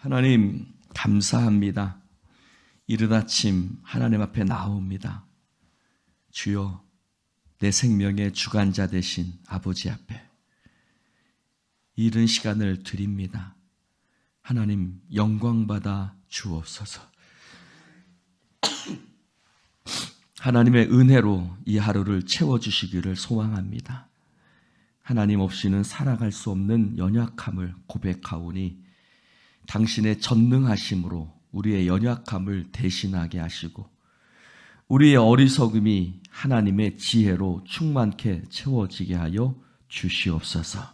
하나님 감사합니다. 이른 아침 하나님 앞에 나옵니다. 주여, 내 생명의 주관자 되신 아버지 앞에 이른 시간을 드립니다. 하나님 영광받아 주옵소서. 하나님의 은혜로 이 하루를 채워주시기를 소망합니다. 하나님 없이는 살아갈 수 없는 연약함을 고백하오니 당신의 전능하심으로 우리의 연약함을 대신하게 하시고 우리의 어리석음이 하나님의 지혜로 충만케 채워지게 하여 주시옵소서.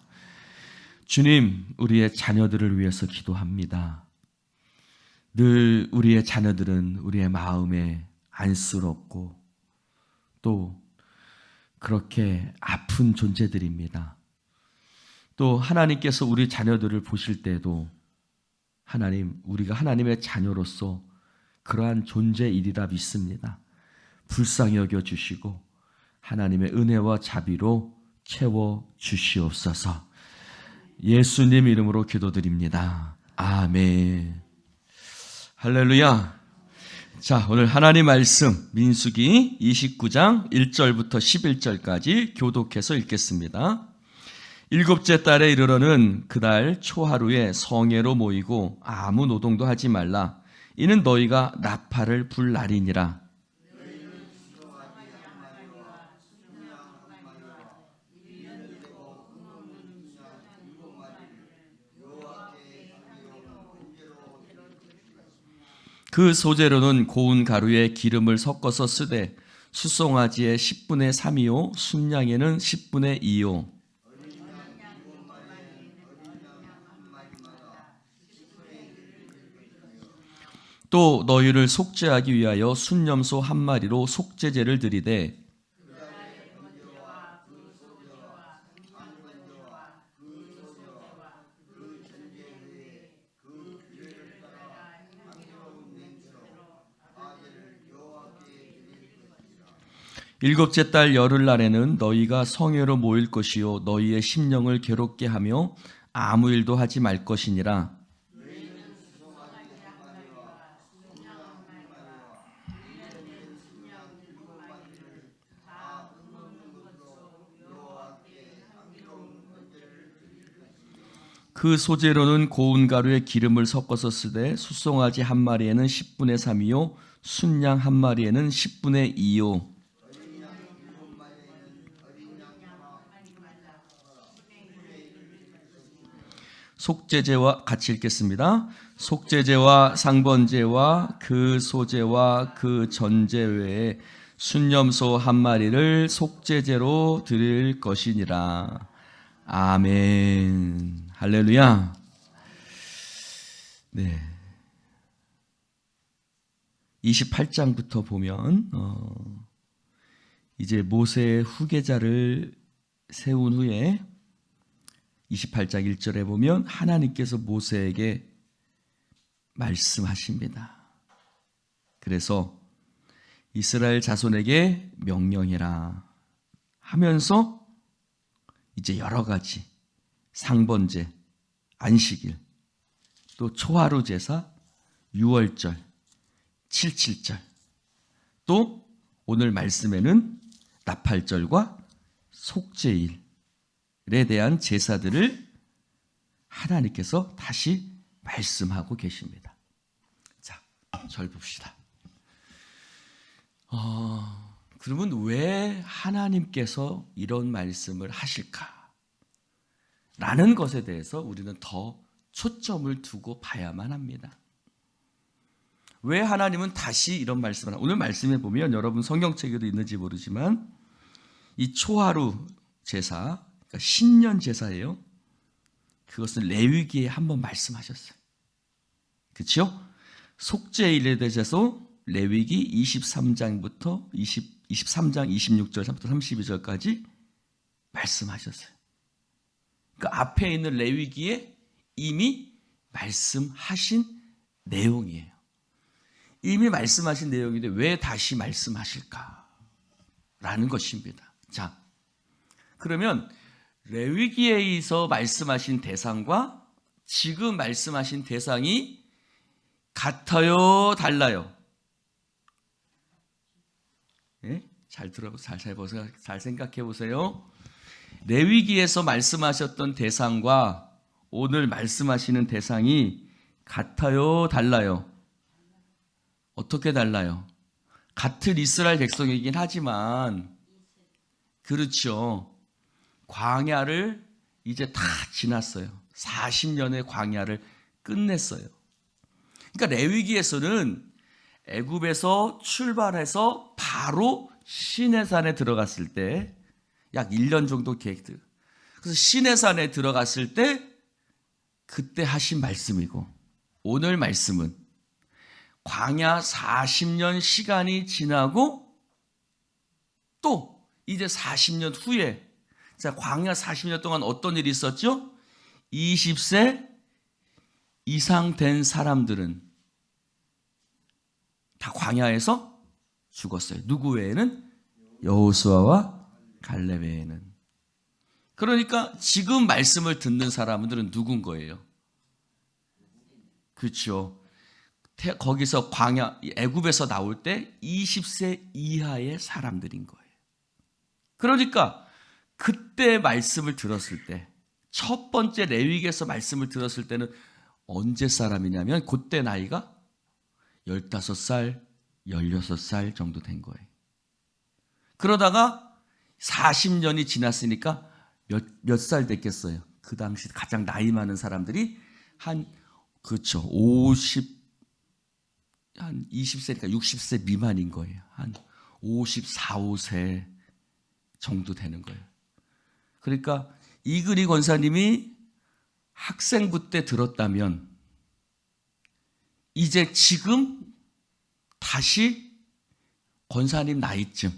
주님, 우리의 자녀들을 위해서 기도합니다. 늘 우리의 자녀들은 우리의 마음에 안쓰럽고 또 그렇게 아픈 존재들입니다. 또 하나님께서 우리 자녀들을 보실 때도 하나님, 우리가 하나님의 자녀로서 그러한 존재이리라 믿습니다. 불쌍히 여겨주시고 하나님의 은혜와 자비로 채워주시옵소서. 예수님 이름으로 기도드립니다. 아멘. 할렐루야. 자, 오늘 하나님 말씀 민수기 29장 1절부터 11절까지 교독해서 읽겠습니다. 일곱째 달에 이르러는 그달 초하루에 성회로 모이고 아무 노동도 하지 말라. 이는 너희가 나팔을 불 날이니라. 그 소재로는 고운 가루에 기름을 섞어서 쓰되 숫송아지의 10분의 3이요 순양에는 10분의 2요 또 너희를 속죄하기 위하여 순염소 한 마리로 속죄제를 드리되 일곱째 달 열흘날에는 너희가 성회로 모일 것이요 너희의 심령을 괴롭게 하며 아무 일도 하지 말 것이니라. 그 소재로는 고운 가루에 기름을 섞어서 쓰되 숫송아지 한 마리에는 10분의 3이요 순양 한 마리에는 10분의 2요 속죄제와 같이 읽겠습니다. 속죄제와 상번제와 그 소제와 그 전제 외에 순염소 한 마리를 속죄제로 드릴 것이니라. 아멘. 할렐루야. 네. 28장부터 보면 이제 모세의 후계자를 세운 후에 28장 1절에 보면 하나님께서 모세에게 말씀하십니다. 그래서 이스라엘 자손에게 명령해라 하면서 이제 여러 가지 상번제, 안식일, 또 초하루 제사, 유월절, 77절, 또 오늘 말씀에는 나팔절과 속죄일에 대한 제사들을 하나님께서 다시 말씀하고 계십니다. 자, 절 봅시다. 그러면 왜 하나님께서 이런 말씀을 하실까? 라는 것에 대해서 우리는 더 초점을 두고 봐야만 합니다. 왜 하나님은 다시 이런 말씀을 오늘 말씀에 보면 여러분 성경책에도 있는지 모르지만 이 초하루 제사, 그러니까 신년 제사예요. 그것은 레위기에 한번 말씀하셨어요. 그렇죠? 속죄일에 대해서 레위기 23장부터 23장 26절부터 32절까지 말씀하셨어요. 그 앞에 있는 레위기에 이미 말씀하신 내용이에요. 이미 말씀하신 내용인데 왜 다시 말씀하실까? 라는 것입니다. 자, 그러면 레위기에서 말씀하신 대상과 지금 말씀하신 대상이 같아요, 달라요? 네? 잘 보세요. 잘 생각해 보세요. 레위기에서 말씀하셨던 대상과 오늘 말씀하시는 대상이 같아요, 달라요? 어떻게 달라요? 같은 이스라엘 백성이긴 하지만, 그렇죠. 광야를 이제 다 지났어요. 40년의 광야를 끝냈어요. 그러니까 레위기에서는 애굽에서 출발해서 바로 시내산에 들어갔을 때 약 1년 정도 계획들. 그래서 시내산에 들어갔을 때 그때 하신 말씀이고, 오늘 말씀은 광야 40년 시간이 지나고 또 이제 40년 후에, 자, 광야 40년 동안 어떤 일이 있었죠? 20세 이상 된 사람들은 다 광야에서 죽었어요. 누구 외에는? 여호수아와 갈렙 외에는. 그러니까 지금 말씀을 듣는 사람들은 누군 거예요? 그렇죠. 거기서 광야, 애굽에서 나올 때 20세 이하의 사람들인 거예요. 그러니까 그때 말씀을 들었을 때, 첫 번째 레위기에서 말씀을 들었을 때는 언제 사람이냐면 그때 나이가 15살, 16살 정도 된 거예요. 그러다가 40년이 지났으니까 몇 살 됐겠어요? 그 당시 가장 나이 많은 사람들이 그렇죠. 한 20세니까 60세 미만인 거예요. 한 54, 5세 정도 되는 거예요. 그러니까 이글이 권사님이 학생부 때 들었다면 이제 지금 다시 권사님 나이쯤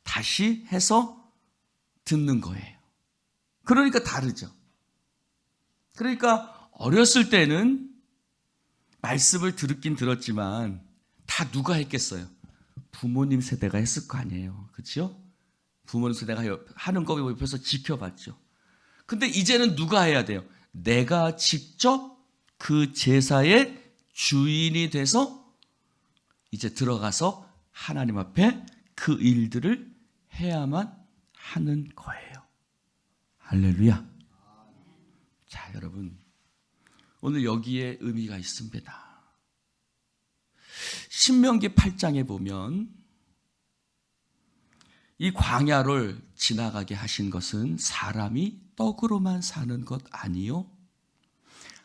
다시 해서 듣는 거예요. 그러니까 다르죠. 그러니까 어렸을 때는 말씀을 듣긴 들었지만 다 누가 했겠어요? 부모님 세대가 했을 거 아니에요. 그렇죠? 부모님 세대가 하는 거 옆에서 지켜봤죠. 근데 이제는 누가 해야 돼요? 내가 직접 그 제사의 주인이 돼서 이제 들어가서 하나님 앞에 그 일들을 해야만 하는 거예요. 할렐루야. 자, 여러분, 오늘 여기에 의미가 있습니다. 신명기 8장에 보면 이 광야를 지나가게 하신 것은 사람이 떡으로만 사는 것 아니요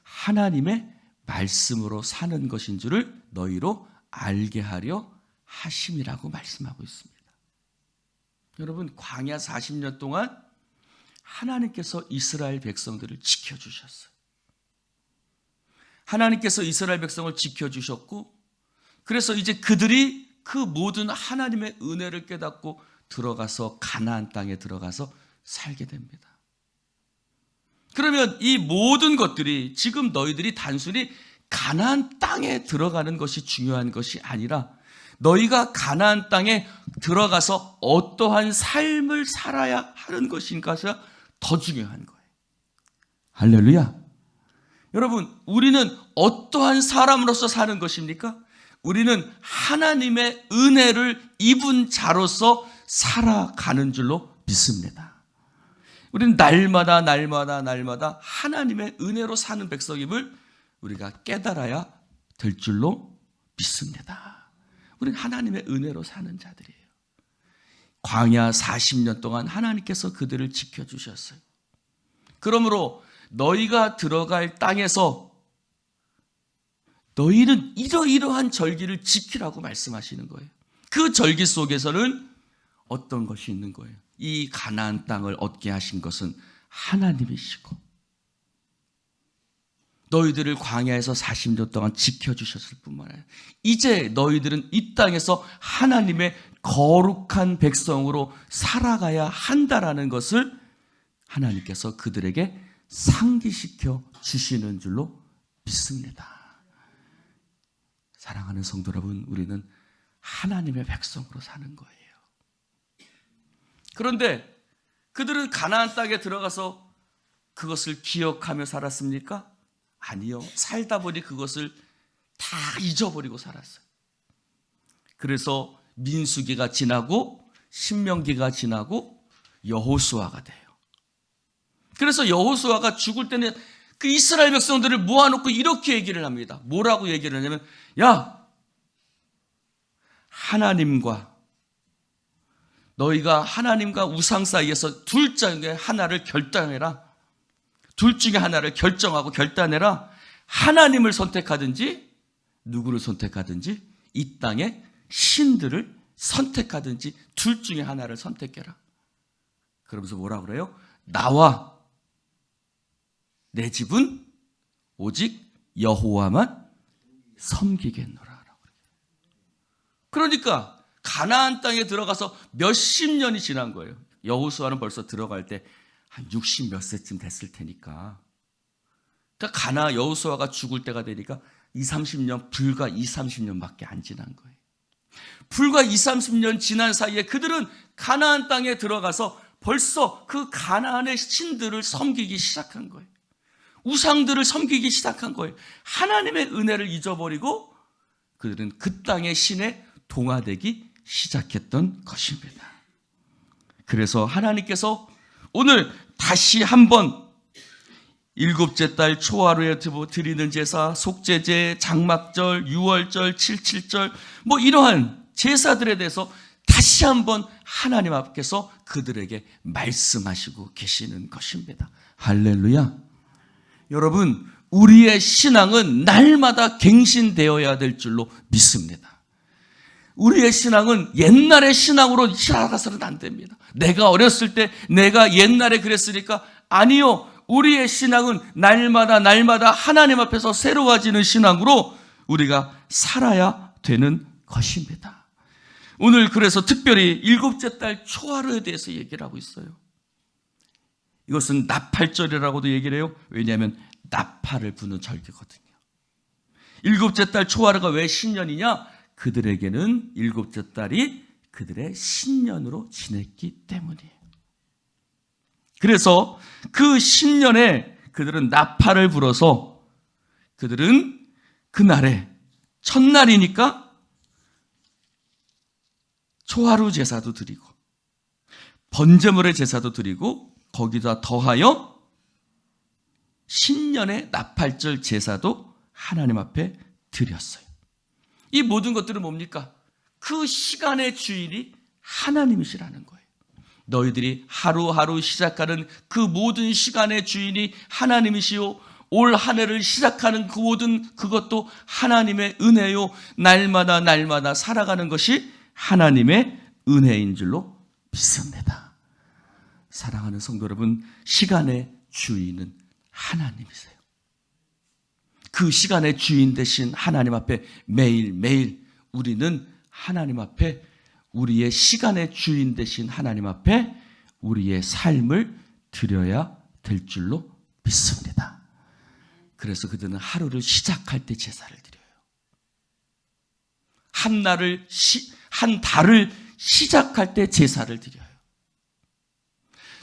하나님의 말씀으로 사는 것인 줄을 너희로 알게 하려 하심이라고 말씀하고 있습니다. 여러분, 광야 40년 동안 하나님께서 이스라엘 백성들을 지켜주셨어요. 하나님께서 이스라엘 백성을 지켜주셨고, 그래서 이제 그들이 그 모든 하나님의 은혜를 깨닫고 들어가서 가나안 땅에 들어가서 살게 됩니다. 그러면 이 모든 것들이 지금 너희들이 단순히 가나안 땅에 들어가는 것이 중요한 것이 아니라 너희가 가나안 땅에 들어가서 어떠한 삶을 살아야 하는 것인가가 더 중요한 거예요. 할렐루야. 여러분, 우리는 어떠한 사람으로서 사는 것입니까? 우리는 하나님의 은혜를 입은 자로서 살아가는 줄로 믿습니다. 우리는 날마다 하나님의 은혜로 사는 백성임을 우리가 깨달아야 될 줄로 믿습니다. 우리는 하나님의 은혜로 사는 자들이에요. 광야 40년 동안 하나님께서 그들을 지켜주셨어요. 그러므로 너희가 들어갈 땅에서 너희는 이러이러한 절기를 지키라고 말씀하시는 거예요. 그 절기 속에서는 어떤 것이 있는 거예요? 이 가나안 땅을 얻게 하신 것은 하나님이시고 너희들을 광야에서 40년 동안 지켜주셨을 뿐만 아니라 이제 너희들은 이 땅에서 하나님의 거룩한 백성으로 살아가야 한다라는 것을 하나님께서 그들에게 상기시켜 주시는 줄로 믿습니다. 사랑하는 성도 여러분, 우리는 하나님의 백성으로 사는 거예요. 그런데 그들은 가나안 땅에 들어가서 그것을 기억하며 살았습니까? 아니요. 살다 보니 그것을 다 잊어버리고 살았어요. 그래서 민수기가 지나고 신명기가 지나고 여호수아가 돼요. 그래서 여호수아가 죽을 때는 그 이스라엘 백성들을 모아놓고 이렇게 얘기를 합니다. 뭐라고 얘기를 하냐면, 야, 너희가 하나님과 우상 사이에서 둘 중에 하나를 결단해라. 둘 중에 하나를 결정하고 결단해라. 하나님을 선택하든지 누구를 선택하든지 이 땅의 신들을 선택하든지 둘 중에 하나를 선택해라. 그러면서 뭐라 그래요? 나와 내 집은 오직 여호와만 섬기겠노라. 그러니까 가나안 땅에 들어가서 몇십 년이 지난 거예요. 여호수아는 벌써 들어갈 때 한 60 몇 세쯤 됐을 테니까. 그러니까 여호수아가 죽을 때가 되니까 20-30년, 불과 20-30년밖에 안 지난 거예요. 불과 20-30년 지난 사이에 그들은 가나안 땅에 들어가서 벌써 그 가나안의 신들을 섬기기 시작한 거예요. 우상들을 섬기기 시작한 거예요. 하나님의 은혜를 잊어버리고 그들은 그 땅의 신에 동화되기 시작했던 것입니다. 그래서 하나님께서 오늘 다시 한번 일곱째 달 초하루에 드리는 제사, 속죄제, 장막절, 유월절, 칠칠절 이러한 제사들에 대해서 다시 한번 하나님 앞에서 그들에게 말씀하시고 계시는 것입니다. 할렐루야. 여러분, 우리의 신앙은 날마다 갱신되어야 될 줄로 믿습니다. 우리의 신앙은 옛날의 신앙으로 살아가서는 안 됩니다. 내가 어렸을 때 내가 옛날에 그랬으니까 아니요. 우리의 신앙은 날마다 하나님 앞에서 새로워지는 신앙으로 우리가 살아야 되는 것입니다. 오늘 그래서 특별히 일곱째 달 초하루에 대해서 얘기를 하고 있어요. 이것은 나팔절이라고도 얘기를 해요. 왜냐하면 나팔을 부는 절기거든요. 일곱째 달 초하루가 왜 신년이냐? 그들에게는 일곱째 달이 그들의 신년으로 지냈기 때문이에요. 그래서 그 신년에 그들은 나팔을 불어서 그들은 그날에 첫날이니까 초하루 제사도 드리고 번제물의 제사도 드리고 거기다 더하여 신년의 나팔절 제사도 하나님 앞에 드렸어요. 이 모든 것들은 뭡니까? 그 시간의 주인이 하나님이시라는 거예요. 너희들이 하루하루 시작하는 그 모든 시간의 주인이 하나님이시요, 올 한 해를 시작하는 그 모든 그것도 하나님의 은혜요, 날마다 살아가는 것이 하나님의 은혜인 줄로 믿습니다. 사랑하는 성도 여러분, 시간의 주인은 하나님이세요. 그 시간의 주인 되신 하나님 앞에 매일매일 우리는 하나님 앞에 우리의 시간의 주인 되신 하나님 앞에 우리의 삶을 드려야 될 줄로 믿습니다. 그래서 그들은 하루를 시작할 때 제사를 드려요. 한 달을 시작할 때 제사를 드려요.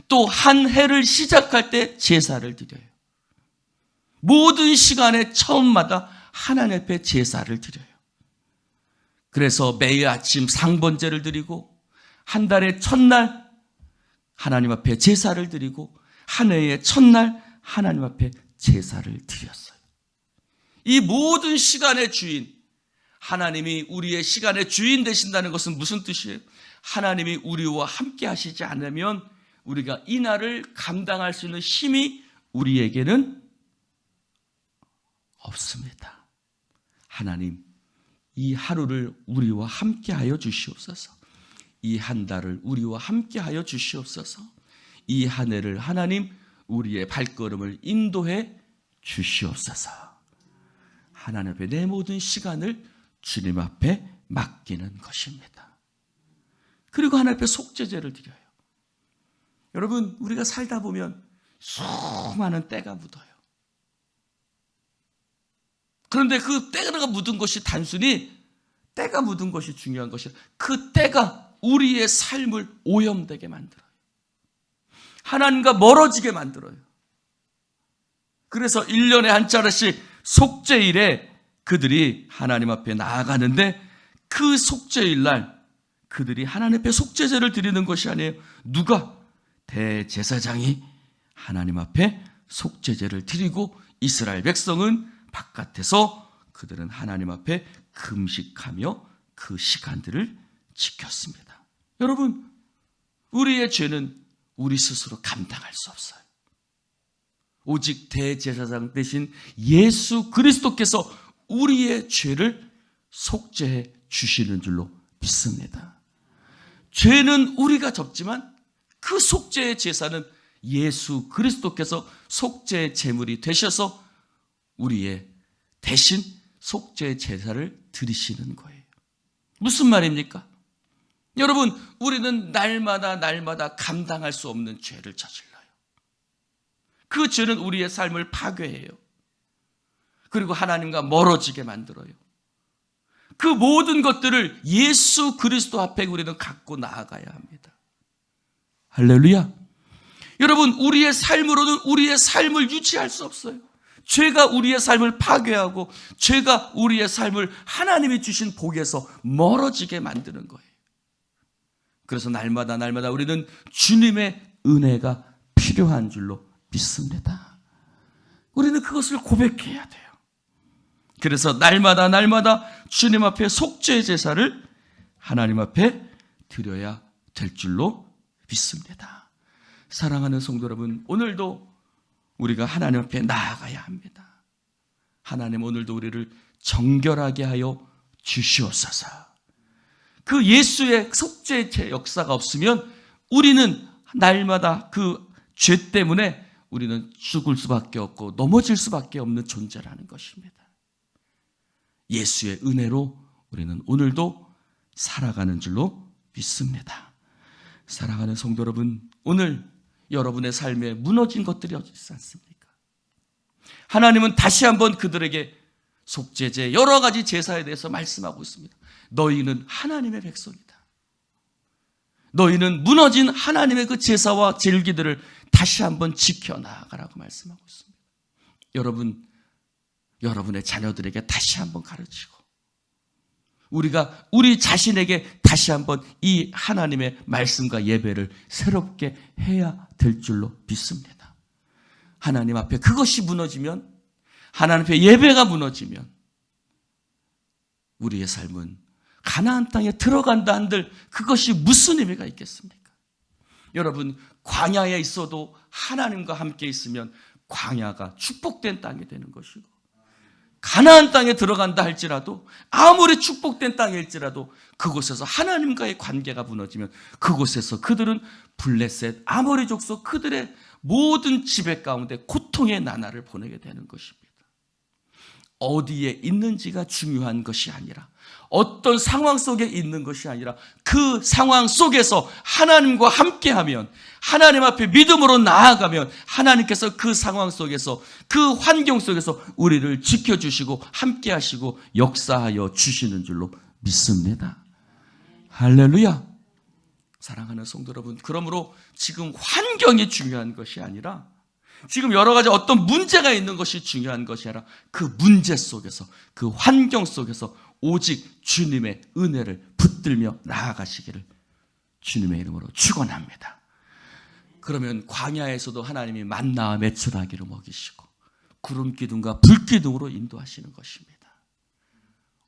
또 한 해를 시작할 때 제사를 드려요. 모든 시간에 처음마다 하나님 앞에 제사를 드려요. 그래서 매일 아침 상번제를 드리고 한 달의 첫날 하나님 앞에 제사를 드리고 한 해의 첫날 하나님 앞에 제사를 드렸어요. 이 모든 시간의 주인, 하나님이 우리의 시간의 주인 되신다는 것은 무슨 뜻이에요? 하나님이 우리와 함께 하시지 않으면 우리가 이 날을 감당할 수 있는 힘이 우리에게는 없습니다. 하나님, 이 하루를 우리와 함께하여 주시옵소서. 이 한 달을 우리와 함께하여 주시옵소서. 이 한 해를 하나님 우리의 발걸음을 인도해 주시옵소서. 하나님 앞에 내 모든 시간을 주님 앞에 맡기는 것입니다. 그리고 하나님 앞에 속죄제를 드려요. 여러분, 우리가 살다 보면 수많은 때가 묻어요. 그런데 그 때가 묻은 것이 단순히 때가 묻은 것이 중요한 것이 아니라 그 때가 우리의 삶을 오염되게 만들어요. 하나님과 멀어지게 만들어요. 그래서 1년에 한 차례씩 속죄일에 그들이 하나님 앞에 나아가는데 그 속죄일 날 그들이 하나님 앞에 속죄제를 드리는 것이 아니에요. 누가? 대제사장이 하나님 앞에 속죄제를 드리고 이스라엘 백성은 바깥에서 그들은 하나님 앞에 금식하며 그 시간들을 지켰습니다. 여러분, 우리의 죄는 우리 스스로 감당할 수 없어요. 오직 대제사장 대신 예수 그리스도께서 우리의 죄를 속죄해 주시는 줄로 믿습니다. 죄는 우리가 졌지만 그 속죄의 제사는 예수 그리스도께서 속죄의 제물이 되셔서 우리의 대신 속죄의 제사를 드리시는 거예요. 무슨 말입니까? 여러분, 우리는 날마다 감당할 수 없는 죄를 저질러요. 그 죄는 우리의 삶을 파괴해요. 그리고 하나님과 멀어지게 만들어요. 그 모든 것들을 예수 그리스도 앞에 우리는 갖고 나아가야 합니다. 할렐루야. 여러분, 우리의 삶으로는 우리의 삶을 유지할 수 없어요. 죄가 우리의 삶을 파괴하고 죄가 우리의 삶을 하나님이 주신 복에서 멀어지게 만드는 거예요. 그래서 날마다 우리는 주님의 은혜가 필요한 줄로 믿습니다. 우리는 그것을 고백해야 돼요. 그래서 날마다 주님 앞에 속죄 제사를 하나님 앞에 드려야 될 줄로 믿습니다. 사랑하는 성도 여러분, 오늘도 우리가 하나님 앞에 나아가야 합니다. 하나님, 오늘도 우리를 정결하게 하여 주시옵소서. 그 예수의 속죄의 역사가 없으면 우리는 날마다 그 죄 때문에 우리는 죽을 수밖에 없고 넘어질 수밖에 없는 존재라는 것입니다. 예수의 은혜로 우리는 오늘도 살아가는 줄로 믿습니다. 사랑하는 성도 여러분, 오늘 여러분의 삶에 무너진 것들이 어디 있지 않습니까? 하나님은 다시 한번 그들에게 속죄제, 여러 가지 제사에 대해서 말씀하고 있습니다. 너희는 하나님의 백성이다. 너희는 무너진 하나님의 그 제사와 절기들을 다시 한번 지켜나가라고 말씀하고 있습니다. 여러분, 여러분의 자녀들에게 다시 한번 가르치고 우리가 우리 자신에게 다시 한번 이 하나님의 말씀과 예배를 새롭게 해야 될 줄로 믿습니다. 하나님 앞에 그것이 무너지면, 하나님 앞에 예배가 무너지면 우리의 삶은 가나안 땅에 들어간다 한들 그것이 무슨 의미가 있겠습니까? 여러분, 광야에 있어도 하나님과 함께 있으면 광야가 축복된 땅이 되는 것이고, 가나안 땅에 들어간다 할지라도 아무리 축복된 땅일지라도 그곳에서 하나님과의 관계가 무너지면 그곳에서 그들은 블레셋, 아모리 족속 그들의 모든 지배 가운데 고통의 나날을 보내게 되는 것입니다. 어디에 있는지가 중요한 것이 아니라, 어떤 상황 속에 있는 것이 아니라 그 상황 속에서 하나님과 함께하면, 하나님 앞에 믿음으로 나아가면 하나님께서 그 상황 속에서, 그 환경 속에서 우리를 지켜주시고 함께하시고 역사하여 주시는 줄로 믿습니다. 할렐루야. 사랑하는 성도 여러분, 그러므로 지금 환경이 중요한 것이 아니라, 지금 여러 가지 어떤 문제가 있는 것이 중요한 것이 아니라 그 문제 속에서, 그 환경 속에서 오직 주님의 은혜를 붙들며 나아가시기를 주님의 이름으로 축원합니다. 그러면 광야에서도 하나님이 만나와 메추라기로 먹이시고 구름 기둥과 불 기둥으로 인도하시는 것입니다.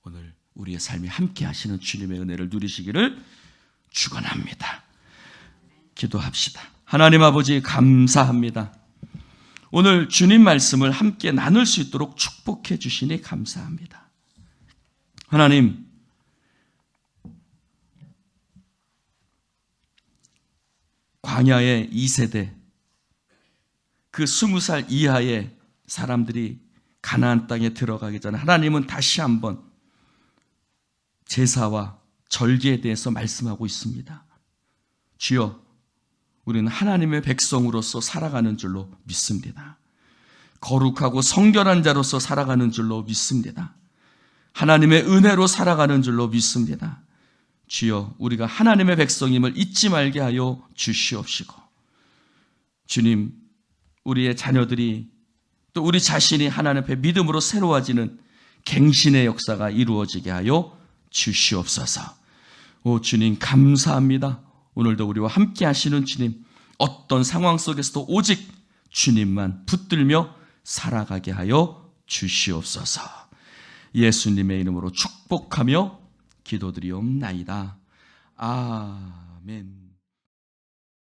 오늘 우리의 삶이 함께 하시는 주님의 은혜를 누리시기를 축원합니다. 기도합시다. 하나님 아버지, 감사합니다. 오늘 주님 말씀을 함께 나눌 수 있도록 축복해 주시니 감사합니다. 하나님, 광야의 2세대, 그 20살 이하의 사람들이 가나안 땅에 들어가기 전에 하나님은 다시 한번 제사와 절기에 대해서 말씀하고 있습니다. 주여, 우리는 하나님의 백성으로서 살아가는 줄로 믿습니다. 거룩하고 성결한 자로서 살아가는 줄로 믿습니다. 하나님의 은혜로 살아가는 줄로 믿습니다. 주여, 우리가 하나님의 백성임을 잊지 말게 하여 주시옵시고, 주님, 우리의 자녀들이 또 우리 자신이 하나님 앞에 믿음으로 새로워지는 갱신의 역사가 이루어지게 하여 주시옵소서. 오 주님 감사합니다. 오늘도 우리와 함께 하시는 주님, 어떤 상황 속에서도 오직 주님만 붙들며 살아가게 하여 주시옵소서. 예수님의 이름으로 축복하며 기도드리옵나이다. 아멘.